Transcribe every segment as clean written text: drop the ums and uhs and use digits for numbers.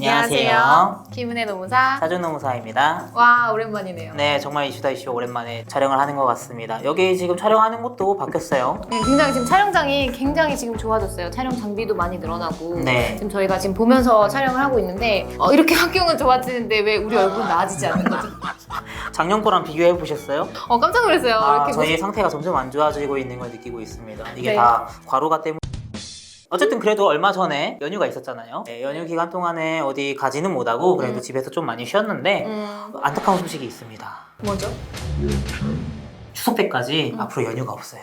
안녕하세요. 김은혜 노무사. 사전노무사입니다. 와, 오랜만이네요. 네, 정말 이슈다 이슈 오랜만에 촬영을 하는 것 같습니다. 여기 지금 촬영하는 곳도 바뀌었어요. 네, 굉장히 지금 촬영장이 굉장히 지금 좋아졌어요. 촬영 장비도 많이 늘어나고. 네. 지금 저희가 지금 보면서 촬영을 하고 있는데 이렇게 환경은 좋아지는데 왜 우리 얼굴은 나아지지 않는 거죠? 작년 거랑 비교해 보셨어요? 깜짝 놀랐어요. 이렇게 저희 상태가 점점 안 좋아지고 있는 걸 느끼고 있습니다. 이게 네. 다 과로가 때문에. 어쨌든 그래도 얼마 전에 연휴가 있었잖아요. 네, 연휴 기간 동안에 어디 가지는 못하고 그래도 집에서 좀 많이 쉬었는데 안타까운 소식이 있습니다. 뭐죠? 추석 때까지 앞으로 연휴가 없어요.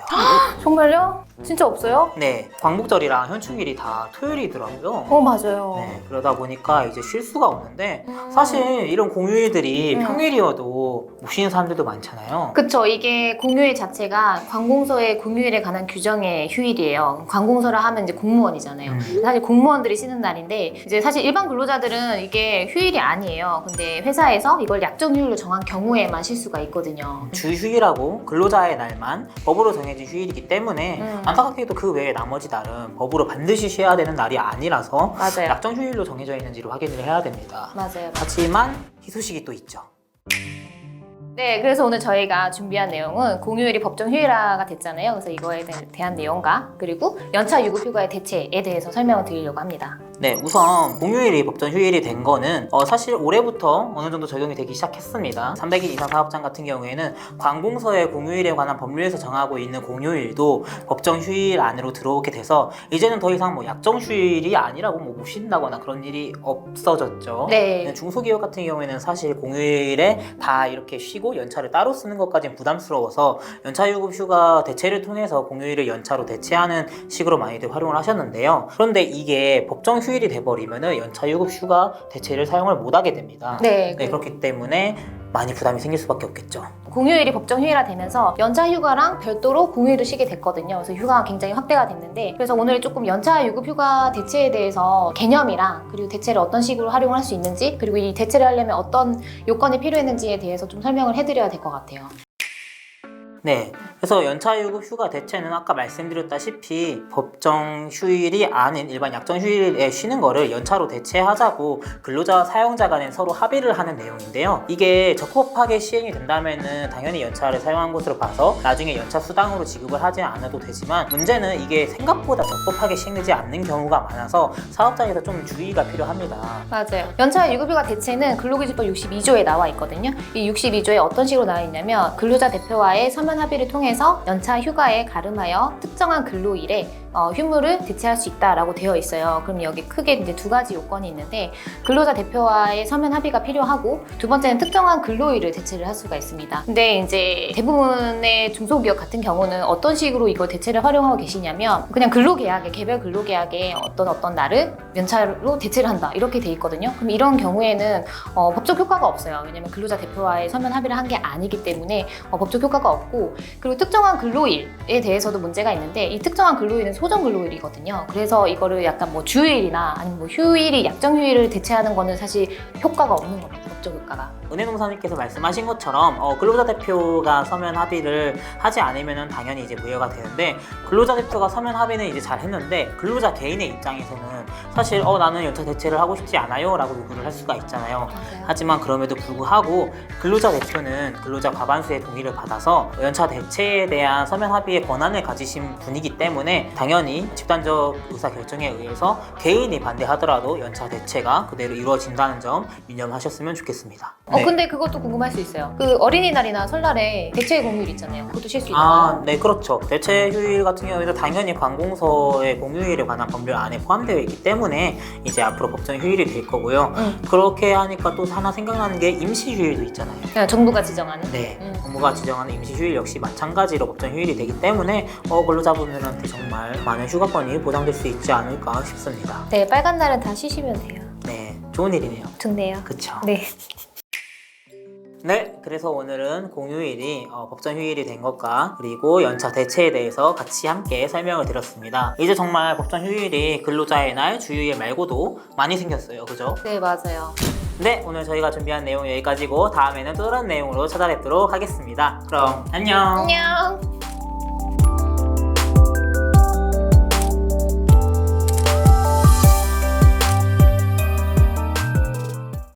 정말요? 진짜 없어요? 네, 광복절이랑 현충일이 다 토요일이더라고요. 맞아요. 네, 그러다 보니까 이제 쉴 수가 없는데 사실 이런 공휴일들이 평일이어도 못 쉬는 사람들도 많잖아요. 그쵸. 이게 공휴일 자체가 관공서의 공휴일에 관한 규정의 휴일이에요. 관공서를 하면 이제 공무원이잖아요. 사실 공무원들이 쉬는 날인데 이제 사실 일반 근로자들은 이게 휴일이 아니에요. 근데 회사에서 이걸 약정 휴일로 정한 경우에만 쉴 수가 있거든요. 주 휴일하고 근로자의 날만 법으로 정해진 휴일이기 때문에 안타깝게도 그 외에 나머지 날은 법으로 반드시 쉬어야 되는 날이 아니라서 맞아요. 약정 휴일로 정해져 있는지를 확인을 해야 됩니다. 맞아요. 하지만 희소식이 또 있죠. 네, 그래서 오늘 저희가 준비한 내용은 공휴일이 법정 휴일화가 됐잖아요. 그래서 이거에 대한 내용과 그리고 연차 유급 휴가의 대체에 대해서 설명을 드리려고 합니다. 네, 우선 공휴일이 법정 휴일이 된 거는 사실 올해부터 어느 정도 적용이 되기 시작했습니다. 300일 이상 사업장 같은 경우에는 관공서의 공휴일에 관한 법률에서 정하고 있는 공휴일도 법정 휴일 안으로 들어오게 돼서 이제는 더 이상 약정 휴일이 아니라고 못 쉰다거나 그런 일이 없어졌죠. 네. 중소기업 같은 경우에는 사실 공휴일에 다 이렇게 쉬고 연차를 따로 쓰는 것까지는 부담스러워서 연차 유급 휴가 대체를 통해서 공휴일을 연차로 대체하는 식으로 많이들 활용을 하셨는데요. 그런데 이게 법정 휴일이 돼버리면은 연차 유급 휴가 대체를 사용을 못하게 됩니다. 네, 그렇기 때문에 많이 부담이 생길 수밖에 없겠죠. 공휴일이 법정 휴일화 되면서 연차 휴가랑 별도로 공휴일을 쉬게 됐거든요. 그래서 휴가가 굉장히 확대가 됐는데 그래서 오늘 조금 연차 유급 휴가 대체에 대해서 개념이랑 그리고 대체를 어떤 식으로 활용할 수 있는지 그리고 이 대체를 하려면 어떤 요건이 필요했는지에 대해서 좀 설명을 해드려야 될 것 같아요. 네, 그래서 연차 유급 휴가 대체는 아까 말씀드렸다시피 법정 휴일이 아닌 일반 약정 휴일에 쉬는 거를 연차로 대체하자고 근로자와 사용자 간에 서로 합의를 하는 내용인데요. 이게 적법하게 시행이 된다면은 당연히 연차를 사용한 것으로 봐서 나중에 연차 수당으로 지급을 하지 않아도 되지만 문제는 이게 생각보다 적법하게 시행되지 않는 경우가 많아서 사업장에서 좀 주의가 필요합니다. 맞아요. 연차 유급휴가 대체는 근로기준법 62조에 나와 있거든요. 이 62조에 어떤 식으로 나와 있냐면 근로자 대표와의 서면 합의를 통해서 연차 휴가에 가름하여 특정한 근로일에 휴무를 대체할 수 있다라고 되어 있어요. 그럼 여기 크게 이제 두 가지 요건이 있는데 근로자 대표와의 서면 합의가 필요하고 두 번째는 특정한 근로일을 대체를 할 수가 있습니다. 근데 이제 대부분의 중소기업 같은 경우는 어떤 식으로 이걸 대체를 활용하고 계시냐면 그냥 근로계약에 개별 근로계약에 어떤 날을 연차로 대체를 한다 이렇게 돼 있거든요. 그럼 이런 경우에는 법적 효과가 없어요. 왜냐면 근로자 대표와의 서면 합의를 한 게 아니기 때문에 법적 효과가 없고 그리고 특정한 근로일에 대해서도 문제가 있는데 이 특정한 근로일은 소정 근로일이거든요. 그래서 이거를 약간 주휴일이나 아니면 휴일이 약정 휴일을 대체하는 거는 사실 효과가 없는 겁니다. 법적 효과가. 은혜농사님께서 말씀하신 것처럼 근로자 대표가 서면 합의를 하지 않으면 당연히 이제 무효가 되는데 근로자 대표가 서면 합의는 이제 잘 했는데 근로자 개인의 입장에서는 사실 나는 연차 대체를 하고 싶지 않아요 라고 요구를 할 수가 있잖아요. 맞아요. 하지만 그럼에도 불구하고 근로자 대표는 근로자 과반수의 동의를 받아서 연차 대체에 대한 서면 합의의 권한을 가지신 분이기 때문에 당연히 집단적 의사결정에 의해서 개인이 반대하더라도 연차 대체가 그대로 이루어진다는 점 유념하셨으면 좋겠습니다. 네. 근데 그것도 궁금할 수 있어요. 그 어린이날이나 설날에 대체 공휴일 있잖아요. 그것도 쉴 수 있나요? 네, 그렇죠. 대체 휴일 같은 경우에는 당연히 관공서의 공휴일에 관한 법률 안에 포함되어 있기 때문에 이제 앞으로 법정 휴일이 될 거고요. 그렇게 하니까 또 하나 생각나는 게 임시 휴일도 있잖아요. 그냥 정부가 지정하는? 네, 정부가 지정하는 임시 휴일 역시 마찬가지로 법정 휴일이 되기 때문에 근로자분들한테 정말 많은 휴가권이 보장될 수 있지 않을까 싶습니다. 네, 빨간 날은 다 쉬시면 돼요. 네, 좋은 일이네요. 좋네요. 그쵸? 네. 네, 그래서 오늘은 공휴일이 법정 휴일이 된 것과 그리고 연차 대체에 대해서 같이 함께 설명을 드렸습니다. 이제 정말 법정 휴일이 근로자의 날, 주휴일 말고도 많이 생겼어요. 그죠? 네, 맞아요. 네, 오늘 저희가 준비한 내용 여기까지고 다음에는 또 다른 내용으로 찾아뵙도록 하겠습니다. 그럼 안녕! 안녕!